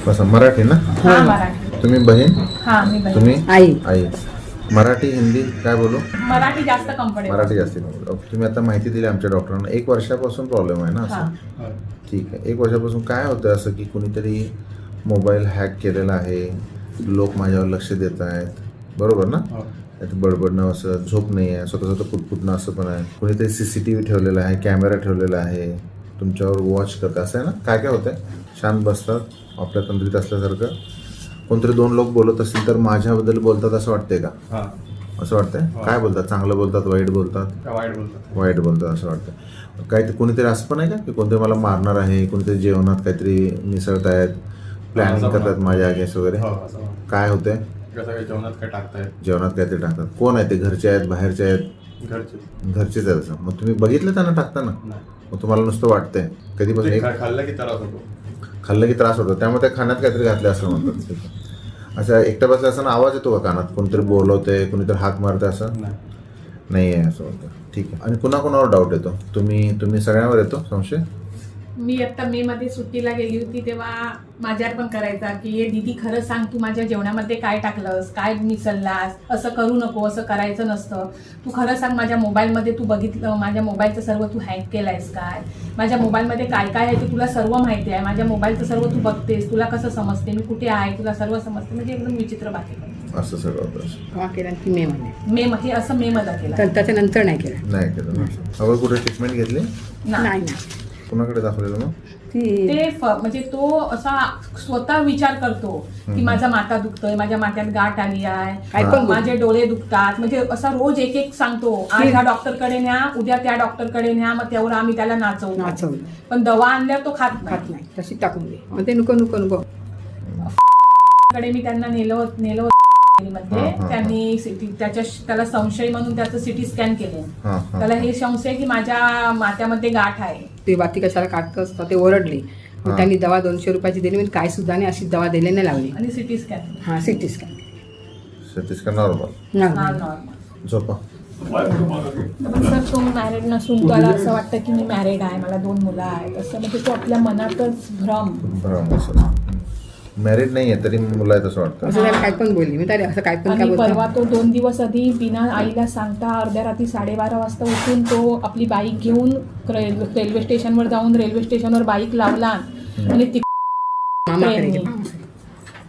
बसा. मराठी ना? हा मराठी. तुम्ही बहीण? हा मी बहीण. तुम्ही आई. आई. मराठी हिंदी काय बोलू? मराठी जास्त कम्फर्टेबल. मराठी जास्ती ओके. तुम्ही आता माहिती दिली आमच्या डॉक्टरांना. 1 वर्षापासून प्रॉब्लेम आहे ना असं? ठीक आहे. 1 वर्षापासून काय होतं असं की कुणीतरी मोबाईल हॅक केलेला आहे, लोक माझ्यावर लक्ष देत आहेत, बरोबर ना? त्यात बडबडणं असं, झोप नाही आहे, स्वतः पुटपुटणं असं पण आहे, कुणीतरी CCTV ठेवलेला आहे, कॅमेरा ठेवलेला आहे, तुमच्यावर वॉच करतं, असं आहे ना? काय काय होतं आहे? शांत बसतात आपल्या तंद्रीत असल्यासारखं. कोणतरी 2 लोक बोलत असतील तर माझ्याबद्दल बोलतात असं वाटतंय का? असं वाटतंय? काय बोलतात? चांगलं बोलतात, वाईट बोलतात? वाईट बोलतात असं वाटतं. काय कोणीतरी असं पण आहे का की कोणतरी मला मारणार आहे, कोणतरी जेवणात काहीतरी मिसळत आहेत, प्लॅनिंग करतात माझ्या अगेन्स्ट वगैरे? काय होतंय? जेवणात काय टाकतायत? जेवणात काहीतरी टाकतात. कोण आहे ते? घरचे आहेत, बाहेरचे आहेत? घरचेच आहेत. असं मग तुम्ही बघितलं त्यांना टाकताना? मग तुम्हाला नुसतं वाटतंय कधीपासून? खाल्लं की त्रास होतो. खाल्लं की त्रास होतो, त्यामुळे त्या खाण्यात काहीतरी घातलं असं म्हणतात. ठीक आहे. अच्छा, एकटा बसल्या असताना आवाज येतो का कानात? कोणतरी बोलवतंय, कोणीतरी हाक मारतंय असं? नाही आहे असं होतं. ठीक आहे. आणि कुणाकुणावर डाऊट येतो? तुम्ही सगळ्यांवर येतो संशय? मी आता मे मध्ये सुट्टीला गेली होती तेव्हा माझ्यावर पण करायचा की हे दीदी खरं सांग, तू माझ्या जेवणामध्ये काय टाकलंस, काय मिसळलास, असं करू नको, असं करायचं नसतं, तू खरं सांग, माझ्या मोबाईलमध्ये तू बघितलं, माझ्या मोबाईलचं सर्व तू हॅक केलंयस काय, माझ्या मोबाईलमध्ये काय काय आहे ते तुला सर्व माहिती आहे, माझ्या मोबाईलचं सर्व तू बघतेस, तुला कसं समजते मी कुठे आहे, तुला सर्व समजते. म्हणजे एकदम विचित्र बाकी असं सगळं होतं. हा केला की मे मध्ये. हे असं मे मध्ये केलं. तर त्याच्यानंतर नाही केलं. नाही केलं. अगोदर कुठे ट्रीटमेंट घेतली? नाही. कुणाकडे दाखवलेलं मग? ती म्हणजे तो असा स्वतः विचार करतो की माझा माथा दुखतोय, माझ्या माथ्यात गाठ आली आहे, माझे डोळे दुखतात, म्हणजे असा रोज एक एक सांगतो, आज ह्या डॉक्टरकडे न्या, उद्या त्या डॉक्टरकडे न्या, मग तेवढं आम्ही त्याला नाचवतो. पण दवा आणल्यावर तो खात नाही, तशी टाकून दे. मग ते नको कडे मी त्यांना नेलं मध्ये. त्यांनी त्याला संशय म्हणून त्याचं सिटी स्कॅन केले. त्याला हे संशय की माझ्या माथ्यामध्ये गाठ आहे. ते बाती कशाला काढत असतं ते ओरडले. मग त्यांनी दवा 200 रुपयाची दिली. मी काय सुद्धा नाही, अशी दवा दिली नाही लावली. आणि सिटी स्कॅन. हा, CT scan. CT scan normal. Normal. झोपा. सर, तो मॅरिड नसून त्याला असं वाटतं की मी मॅरिड आहे, मला 2 मुलं आहेत, असं म्हणजे तो आपल्या मनातच भ्रम असं. मॅरिड नाही आहे तरी मुलं आहेत असं वाटतं. असं त्याला काय पण बोलली मी, तरी असं काय पण काय आणि बोलतो. परवा तो 2 दिवस आधी बिना आईला सांगता अर्ध्या रात्री 12:30 वाजता उठून तो आपली बाईक घेऊन रेल्वे स्टेशनवर जाऊन रेल्वे स्टेशनवर बाईक लावला आणि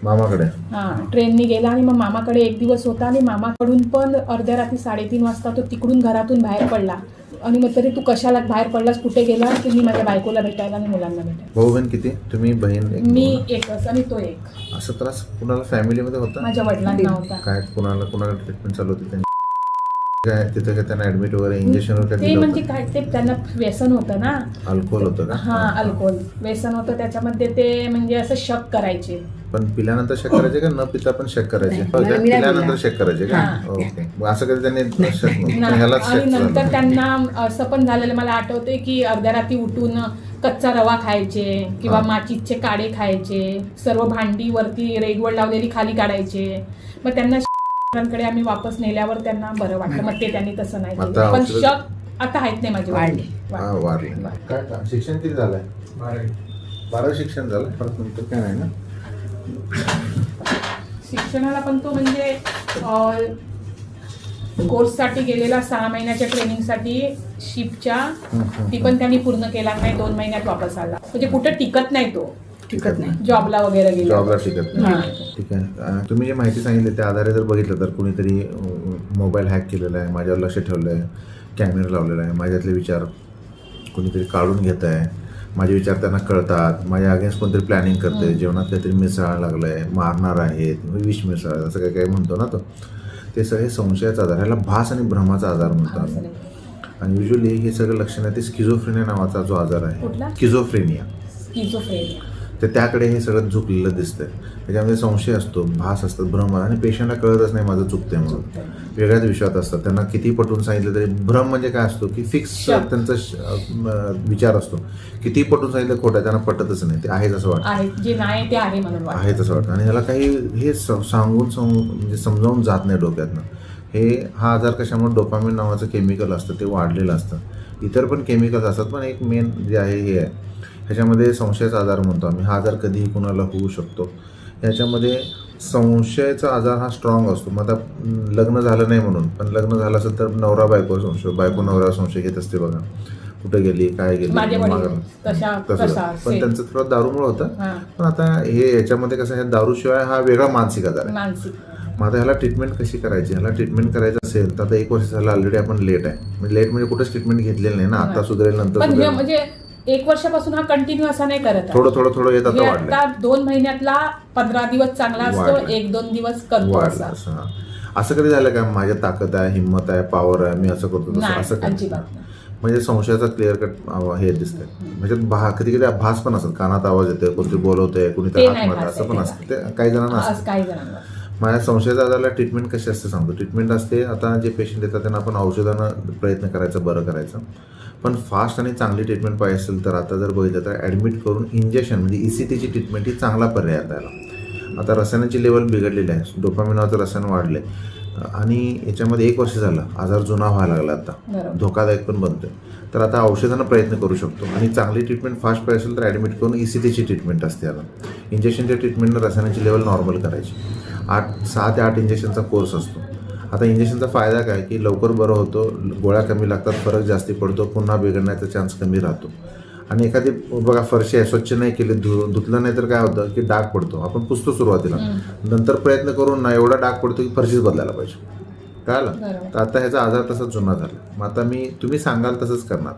मामाकडे ट्रेननी गेला आणि मग मामाकडे 1 दिवस होता आणि मामाकडून पण अर्ध्या रात्री 3:30 वाजता तो तिकडून घरातून बाहेर पडला. आणि मग तरी तू कशाला बाहेर पडलास, कुठे गेला? की मी माझ्या बायकोला भेटायला आणि मुलांना भेटायला. भाऊ बहीण किती? तुम्ही बहीण? मी एकच आणि तो एक. असं त्रास कुणाला फॅमिलीमध्ये होता? माझ्या वडिलांना होता. काय कुणाला ट्रीटमेंट चालू होती? काय तिथं त्यांना ऍडमिट वगैरे, इंजेक्शन वगैरे ते म्हणजे काय, ते त्यांना व्यसन होतं ना. अल्कोहोल होतं का? हा, अल्कोहोल व्यसन होतं. त्याच्यामध्ये ते म्हणजे असं शक करायचे. पण पिल्यानंतर शेक करायचे का न पिता पण शेक करायचे? पिल्यानंतर शेक करायचे का? ओके. असं कधी त्यांनी आणि नंतर त्यांना असं पण झालेलं मला आठवते की अर्ध्या रात्री उठून कच्चा रवा खायचे किंवा माचीचे काडे खायचे, सर्व भांडी वरती रेगवड लावलेली खाली काढायचे. मग त्यांना कडे आम्ही वापस नेल्यावर त्यांना बरं वाटलं. मग ते त्यांनी तसं नाही केलं. पण शक आता आहेत नाही माझे. वारले. काय शिक्षण किती झालंय? 12 शिक्षण झालं. परत नंतर काय नाही ना शिक्षणाला. पण तो म्हणजे कोर्ससाठी गेलेला 6 महिन्याच्या ट्रेनिंगसाठी शिपच्या, ती पण त्यांनी पूर्ण केला नाही. 2 महिन्यात वापस आला. म्हणजे कुठे टिकत नाही तो. टिकत नाही. जॉबला वगैरे गेला. जॉबला टिकत नाही. ठीक आहे. तुम्ही जे माहिती सांगितली त्या आधारे जर बघितलं तर कुणीतरी मोबाईल हॅक केलेला आहे, माझ्यावर लक्ष ठेवलं आहे, कॅमेरा लावलेला आहे, माझ्यातले विचार कोणीतरी काढून घेत आहे, माझे विचार त्यांना कळतात, माझ्या अगेन्स्ट कोणतरी प्लॅनिंग करते, जेवणात काहीतरी मिसळायला लागलं आहे, मारणार आहेत, विष मिसळ असं काही काही म्हणतो ना तो. ते सगळे संशयाचा आजार, ह्याला भास आणि भ्रमाचा आजार म्हणतात. आणि युजली हे सगळं लक्षण आहे ते स्किझोफ्रेनिया नावाचा जो आजार आहे, स्किझोफ्रेनिया, तर त्याकडे हे सगळं झुकलेलं दिसतंय. त्याच्यामध्ये संशय असतो, भास असतात, भ्रम, आणि पेशंटला कळतच नाही माझं चुकतंय म्हणून. वेगळ्याच विषयात असतात. त्यांना किती पटवून सांगितलं तरी भ्रम म्हणजे काय असतो की फिक्स त्यांचा विचार असतो. किती पटवून सांगितलं खोटं, त्यांना पटतच नाही, ते आहेच असं वाटतं, जे नाही ते आहे म्हणून आहेच असं वाटतं. आणि ह्याला काही हे सांगून म्हणजे समजावून जात नाही डोक्यातनं. हा आजार कशामुळे डोपामिन नावाचं केमिकल असतं ते वाढलेलं असतं. इतर पण केमिकल्स असतात, पण एक मेन जे आहे हे आहे ह्याच्यामध्ये संशयाचा आजार म्हणतो आम्ही. हा आजार कधीही कुणाला होऊ शकतो. ह्याच्यामध्ये संशयाचा आजार हा स्ट्रॉंग असतो. मग आता लग्न झालं नाही म्हणून, पण लग्न झालं असेल तर नवरा बायको संशय, बायको नवरा संशय घेत असते बघा, कुठे गेली काय गेली माझे वडील मागं. तशा तसं. तसा पण same. त्यांचं थोडं दारूमुळे होतं. हा, पण आता हे याच्यामध्ये कसं आहे, दारूशिवाय हा वेगळा मानसिक आजार आहे. मानसिक. मग आता ह्याला ट्रीटमेंट कशी करायची? ह्याला ट्रीटमेंट करायचं असेल तर आता 1 वर्ष झालं ऑलरेडी आपण लेट आहे. म्हणजे लेट म्हणजे कुठेच ट्रीटमेंट घेतलेली नाही ना. आता सुधारेल नंतर पण हे सुधारेल. म्हणजे 1 वर्षापासून हा कंटिन्यू असा नाही करत आहे. थोडं येत हे आता वाढलं. आता 2 महिन्यातला 15 दिवस चांगला असतो, वाढलं. 1-2 दिवस करतो वाढलं असा. असं. हा. असं कधी झालं का माझ्या ताकद आहे, हिंमत आहे, पॉवर आहे, मी असं करतो तसं? नाही, असं कधी अजिबात नाही. नाही. म्हणजे संशयाचा क्लिअर कट हे दिसतंय. म्हणजे कधी कधी भास पण असत, कानात आवाज येतोय, कोणतरी बोलवतंय, कोणी ते हात नाही मारतं, भास असं पण आहे, असतं. ते काही जणांना आज असतं. काही जणांना माझ्या संशयाचा आजाराला ट्रीटमेंट कशी असते सांगतो. ट्रीटमेंट असते, आता जे पेशंट येतात त्यांना आपण औषधानं प्रयत्न करायचा, बरं करायचं. पण फास्ट आणि चांगली ट्रीटमेंट पाहिजे असेल तर आता जर बघितलं तर ॲडमिट करून इंजेक्शन म्हणजे ECTची ट्रीटमेंट ही चांगला पर्याय आहे त्याला. आता रसायनाची लेवल बिघडलेली आहे, डोपामिन नावाचं रसायन वाढले आणि याच्यामध्ये 1 वर्ष झालं, आजार जुना व्हायला लागला, आता बरोबर. धोकादायक पण बनतोय. तर आता औषधानं प्रयत्न करू शकतो आणि चांगली ट्रीटमेंट फास्ट पाहिजे असेल तर ॲडमिट करून ECTची ट्रीटमेंट असते याला. इंजेक्शनच्या ट्रीटमेंटनं रसायनाची लेवल नॉर्मल करायची. 6 ते 8 इंजेक्शनचा कोर्स असतो. आता इंजेक्शनचा फायदा काय की लवकर बरं होतो, गोळ्या कमी लागतात, फरक जास्ती पडतो, पुन्हा बिघडण्याचा चान्स कमी राहतो. आणि एखादी बघा फरशी आहे, स्वच्छ नाही केली, धुतलं नाही तर काय होतं की डाग पडतो. आपण पुसतो सुरुवातीला, नंतर प्रयत्न करून ना एवढा डाग पडतो की फरशीच बदलायला पाहिजे. कळालं? बरोबर. तर आता ह्याचा आजार तसा जुना झाला. मग आता तुम्ही सांगाल तसंच करणार.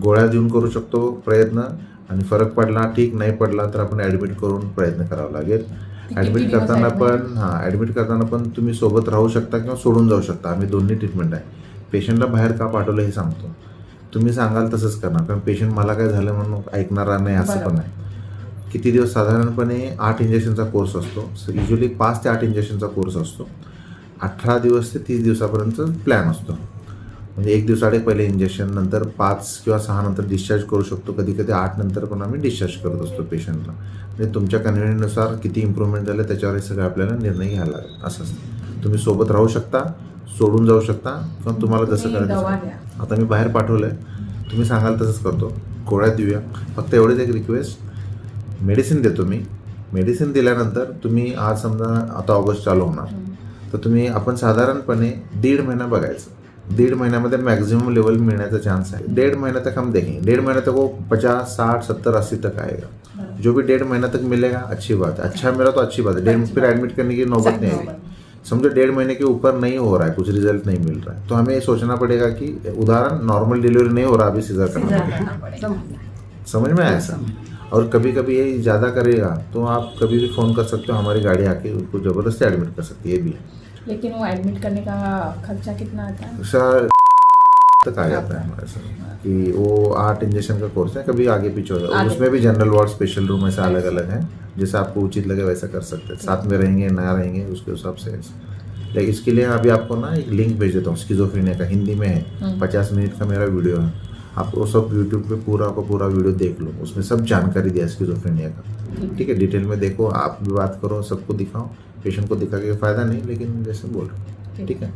गोळ्या देऊन करू शकतो प्रयत्न, आणि फरक पडला ठीक, नाही पडला तर आपण ॲडमिट करून प्रयत्न करावा लागेल. किती ॲडमिट दिवस करताना admit? पण ॲडमिट करताना पण तुम्ही सोबत राहू शकता किंवा सोडून जाऊ शकता. आम्ही दोन्ही ट्रीटमेंट आहे. पेशंटला बाहेर का पाठवलं हे सांगतो. तुम्ही सांगाल तसंच करणार, कारण पेशंट मला काय झालं म्हणून ऐकणारा नाही असं पण बरोबर. आहे. किती दिवस? साधारणपणे 8 इंजेक्शनचा कोर्स असतो. युजली 5 ते 8 इंजेक्शनचा कोर्स असतो. 18 दिवस ते 30 दिवसापर्यंत प्लॅन असतो. म्हणजे 1 दिवसाआड पहिले इंजेक्शन, नंतर 5 किंवा 6 नंतर डिस्चार्ज करू शकतो. कधी कधी 8 नंतर पण आम्ही डिस्चार्ज करत असतो पेशंटला. म्हणजे तुमच्या कन्व्हिनियन्सनुसार किती इम्प्रूव्हमेंट झालं त्याच्यावर हे सगळं आपल्याला निर्णय घ्यायला लागेल. असं असतं. तुम्ही सोबत राहू शकता, सोडून जाऊ शकता, किंवा तुम्हाला जसं तुम्ही दवा करायचं. द्या. आता मी बाहेर पाठवलं आहे, तुम्ही सांगाल तसंच करतो. गोळ्या देऊया. फक्त एवढेच एक रिक्वेस्ट, मेडिसिन देतो मी. मेडिसिन दिल्यानंतर तुम्ही आज समजा आता ऑगस्ट चालू होणार, तर आपण साधारणपणे 1.5 महिना बघायचं. 1.5 महीन्यामध्ये मैक्सिमम लेवल मिलने का चांस है. 1.5 महीने तक हम देखेंगे. 1.5 महीने तक वो 50, 60, 70, 80 तक आएगा. जो भी 1.5 महीना तक मिलेगा अच्छी बात है. अच्छा मिला तो अच्छी बात है. फिर एडमिट करने की नौबत नहीं आएगी. समझो 1.5 महीने के ऊपर नहीं हो रहा है, कुछ रिजल्ट नहीं मिल रहा है, तो हमें सोचना पड़ेगा कि उदाहरण नॉर्मल डिलीवरी नहीं हो रहा, अभी सीजर करना पड़ेगा. समझ में आया ऐसा? और कभी कभी ये ज़्यादा करेगा तो आप कभी भी फ़ोन कर सकते हो, हमारी गाड़ी आके उनको ज़बरदस्ती एडमिट कर सकती है. ये भी है. लेकिन वो एडमिट करने का खर्चा कितना आता है? सर तक आ जाता है हमारे साथ कि वो 8 इंजेक्शन का कोर्स है, कभी आगे पीछे हो जाए. आगे. उसमें भी जनरल वार्ड, स्पेशल रूम ऐसा अलग अलग है. जैसे आपको उचित लगे वैसा कर सकते हैं. साथ में रहेंगे ना रहेंगे उसके हिसाब से. लेकिन इसके लिए अभी आपको ना एक लिंक भेज देता हूँ स्किज़ोफ्रेनिया का, हिंदी में है. 50 मिनट का मेरा वीडियो है. आप वो सब यूट्यूब पे पूरा वीडियो देख लो. उसमें सब जानकारी दिया स्किज़ोफ्रेनिया का. ठीक है, डिटेल में देखो, आप भी बात करो, सबको दिखाओ. पेशेंट को दिखा के फ़ायदा नहीं, लेकिन जैसे बोल रहे हो. ठीक है.